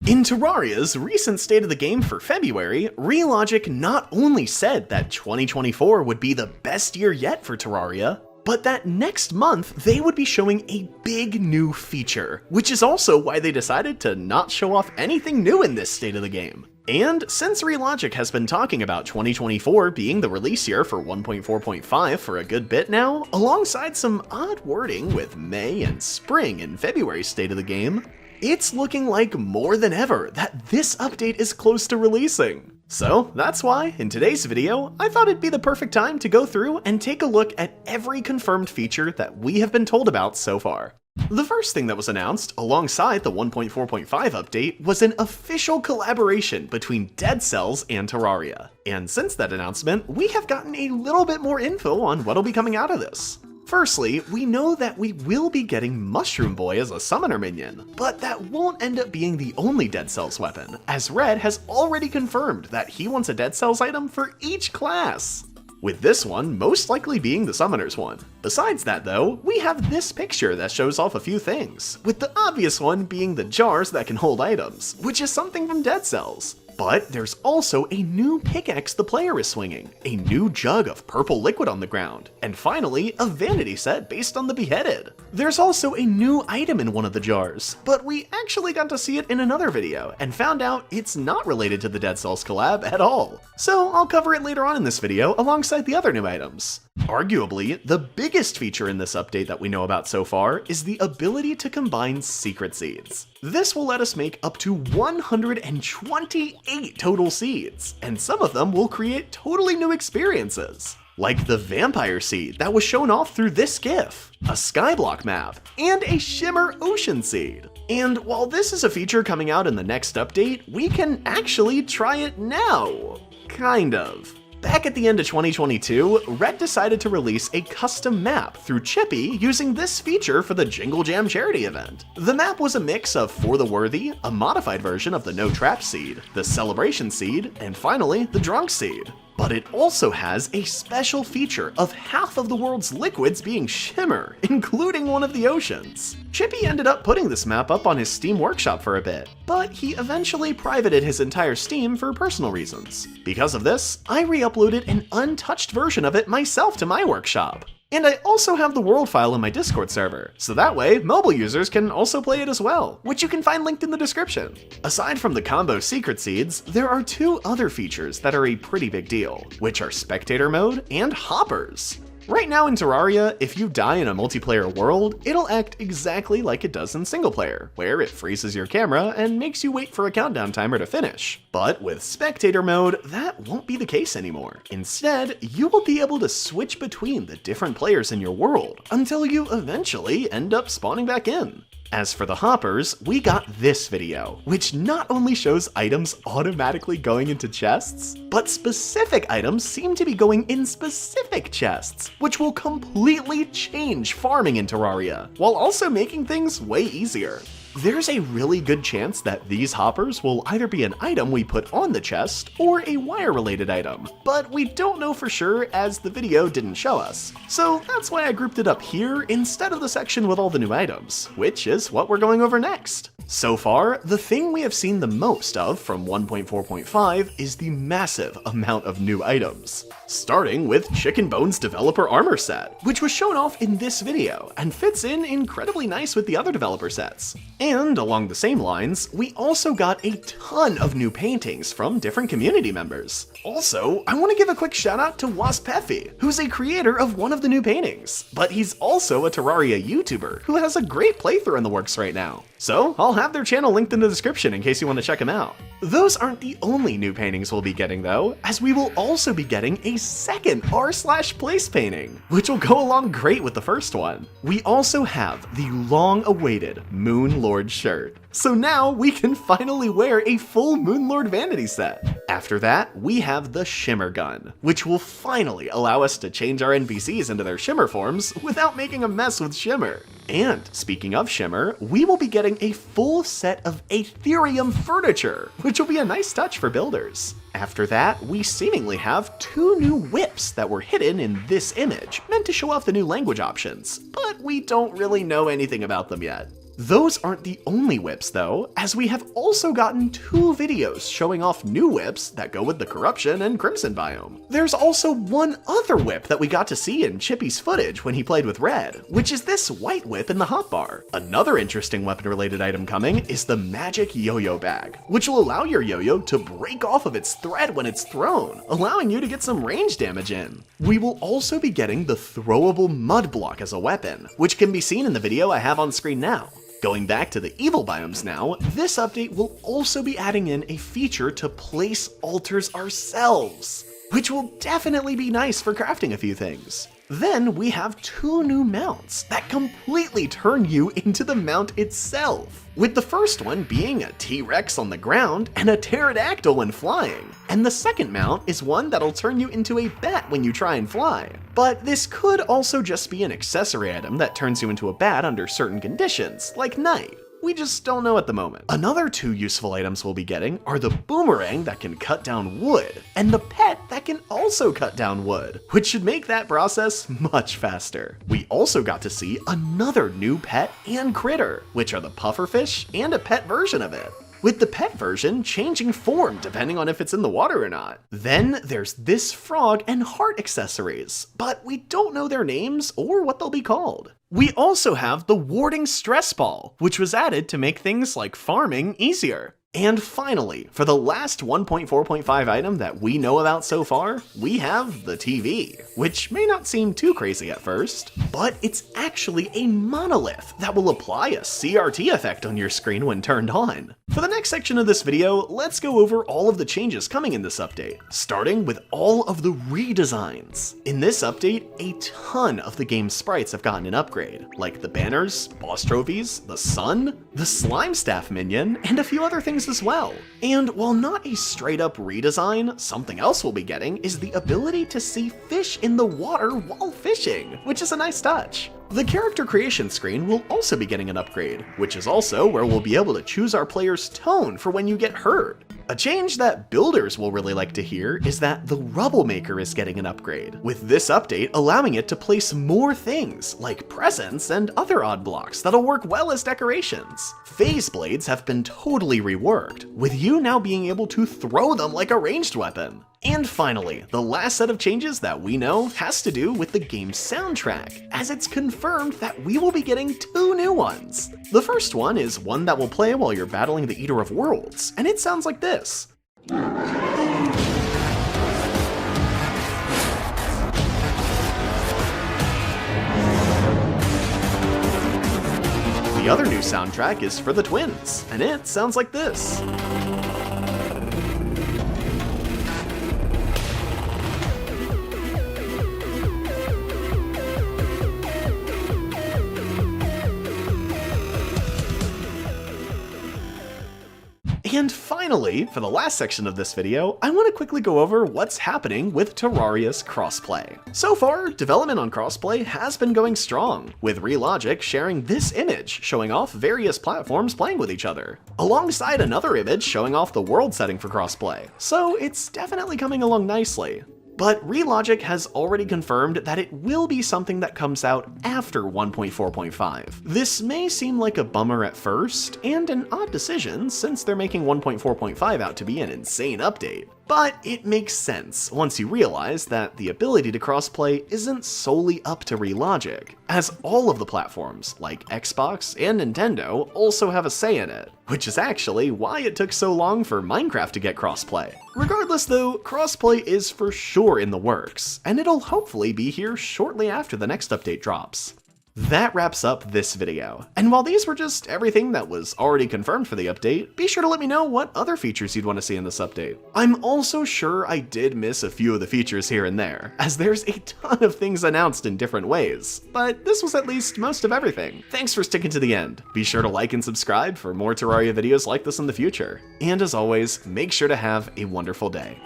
In Terraria's recent State of the Game for February, Relogic not only said that 2024 would be the best year yet for Terraria, but that next month they would be showing a big new feature, which is also why they decided to not show off anything new in this State of the Game. And since Relogic has been talking about 2024 being the release year for 1.4.5 for a good bit now, alongside some odd wording with May and Spring in February's State of the Game, it's looking like more than ever that this update is close to releasing. So that's why, in today's video, I thought it'd be the perfect time to go through and take a look at every confirmed feature that we have been told about so far. The first thing that was announced, alongside the 1.4.5 update, was an official collaboration between Dead Cells and Terraria. And since that announcement, we have gotten a little bit more info on what'll be coming out of this. Firstly, we know that we will be getting Mushroom Boy as a summoner minion, but that won't end up being the only Dead Cells weapon, as Red has already confirmed that he wants a Dead Cells item for each class, with this one most likely being the Summoner's one. Besides that though, we have this picture that shows off a few things, with the obvious one being the jars that can hold items, which is something from Dead Cells. But there's also a new pickaxe the player is swinging, a new jug of purple liquid on the ground, and finally, a vanity set based on the Beheaded. There's also a new item in one of the jars, but we actually got to see it in another video, and found out it's not related to the Dead Cells collab at all. So I'll cover it later on in this video alongside the other new items. Arguably, the biggest feature in this update that we know about so far is the ability to combine secret seeds. This will let us make up to 128 total seeds, and some of them will create totally new experiences, like the Vampire Seed that was shown off through this GIF, a Skyblock map, and a Shimmer Ocean Seed. And while this is a feature coming out in the next update, we can actually try it now. Kind of. Back at the end of 2022, Red decided to release a custom map through Chippy using this feature for the Jingle Jam charity event. The map was a mix of For the Worthy, a modified version of the No Trap Seed, the Celebration Seed, and finally, the Drunk Seed. But it also has a special feature of half of the world's liquids being shimmer, including one of the oceans. Chippy ended up putting this map up on his Steam workshop for a bit, but he eventually privated his entire Steam for personal reasons. Because of this, I re-uploaded an untouched version of it myself to my workshop. And I also have the world file in my Discord server, so that way mobile users can also play it as well, which you can find linked in the description. Aside from the combo secret seeds, there are two other features that are a pretty big deal, which are spectator mode and hoppers. Right now in Terraria, if you die in a multiplayer world, it'll act exactly like it does in single player, where it freezes your camera and makes you wait for a countdown timer to finish. But with spectator mode, that won't be the case anymore. Instead, you will be able to switch between the different players in your world until you eventually end up spawning back in. As for the hoppers, we got this video, which not only shows items automatically going into chests, but specific items seem to be going in specific chests, which will completely change farming in Terraria, while also making things way easier. There's a really good chance that these hoppers will either be an item we put on the chest or a wire-related item, but we don't know for sure as the video didn't show us. So that's why I grouped it up here instead of the section with all the new items, which is what we're going over next. So far, the thing we have seen the most of from 1.4.5 is the massive amount of new items. Starting with Chicken Bone's developer armor set, which was shown off in this video and fits in incredibly nice with the other developer sets. And along the same lines, we also got a ton of new paintings from different community members. Also, I want to give a quick shout out to Waasephi, who's a creator of one of the new paintings, but he's also a Terraria YouTuber who has a great playthrough in the works right now. So I'll have their channel linked in the description in case you want to check them out. Those aren't the only new paintings we'll be getting though, as we will also be getting a second r/place painting, which will go along great with the first one. We also have the long-awaited Moon Lord shirt. So now we can finally wear a full Moon Lord vanity set. After that, we have the Shimmer Gun, which will finally allow us to change our NPCs into their Shimmer forms without making a mess with Shimmer. And speaking of Shimmer, we will be getting a full set of Ethereum furniture, which will be a nice touch for builders. After that, we seemingly have two new whips that were hidden in this image, meant to show off the new language options, but we don't really know anything about them yet. Those aren't the only whips though, as we have also gotten 2 videos showing off new whips that go with the Corruption and Crimson biome. There's also one other whip that we got to see in Chippy's footage when he played with Red, which is this white whip in the hotbar. Another interesting weapon-related item coming is the magic yo-yo bag, which will allow your yo-yo to break off of its thread when it's thrown, allowing you to get some range damage in. We will also be getting the throwable mud block as a weapon, which can be seen in the video I have on screen now. Going back to the evil biomes now, this update will also be adding in a feature to place altars ourselves, which will definitely be nice for crafting a few things. Then we have 2 new mounts that completely turn you into the mount itself, with the first one being a T-Rex on the ground and a pterodactyl when flying, and the second mount is one that'll turn you into a bat when you try and fly. But this could also just be an accessory item that turns you into a bat under certain conditions, like night. We just don't know at the moment. Another 2 useful items we'll be getting are the boomerang that can cut down wood, and the pet that can also cut down wood, which should make that process much faster. We also got to see another new pet and critter, which are the pufferfish and a pet version of it, with the pet version changing form depending on if it's in the water or not. Then there's this frog and heart accessories, but we don't know their names or what they'll be called. We also have the warding stress ball, which was added to make things like farming easier. And finally, for the last 1.4.5 item that we know about so far, we have the TV, which may not seem too crazy at first, but it's actually a monolith that will apply a CRT effect on your screen when turned on. For the next section of this video, let's go over all of the changes coming in this update, starting with all of the redesigns. In this update, a ton of the game's sprites have gotten an upgrade, like the banners, boss trophies, the sun, the slime staff minion, and a few other things as well. And while not a straight up redesign, something else we'll be getting is the ability to see fish in the water while fishing, which is a nice touch. The character creation screen will also be getting an upgrade, which is also where we'll be able to choose our player's tone for when you get hurt. A change that builders will really like to hear is that the Rubble Maker is getting an upgrade, with this update allowing it to place more things, like presents and other odd blocks that'll work well as decorations. Phase blades have been totally reworked, with you now being able to throw them like a ranged weapon. And finally, the last set of changes that we know has to do with the game's soundtrack, as it's confirmed that we will be getting 2 new ones. The first one is one that will play while you're battling the Eater of Worlds, and it sounds like this. The other new soundtrack is for the twins, and it sounds like this. And finally, for the last section of this video, I want to quickly go over what's happening with Terraria's crossplay. So far, development on crossplay has been going strong, with Relogic sharing this image showing off various platforms playing with each other, alongside another image showing off the world setting for crossplay. So it's definitely coming along nicely. But Relogic has already confirmed that it will be something that comes out after 1.4.5. This may seem like a bummer at first, and an odd decision since they're making 1.4.5 out to be an insane update. But it makes sense once you realize that the ability to crossplay isn't solely up to Relogic, as all of the platforms, like Xbox and Nintendo, also have a say in it, which is actually why it took so long for Minecraft to get crossplay. Regardless though, crossplay is for sure in the works, and it'll hopefully be here shortly after the next update drops. That wraps up this video, and while these were just everything that was already confirmed for the update, be sure to let me know what other features you'd want to see in this update. I'm also sure I did miss a few of the features here and there, as there's a ton of things announced in different ways, but this was at least most of everything. Thanks for sticking to the end. Be sure to like and subscribe for more Terraria videos like this in the future. And as always, make sure to have a wonderful day.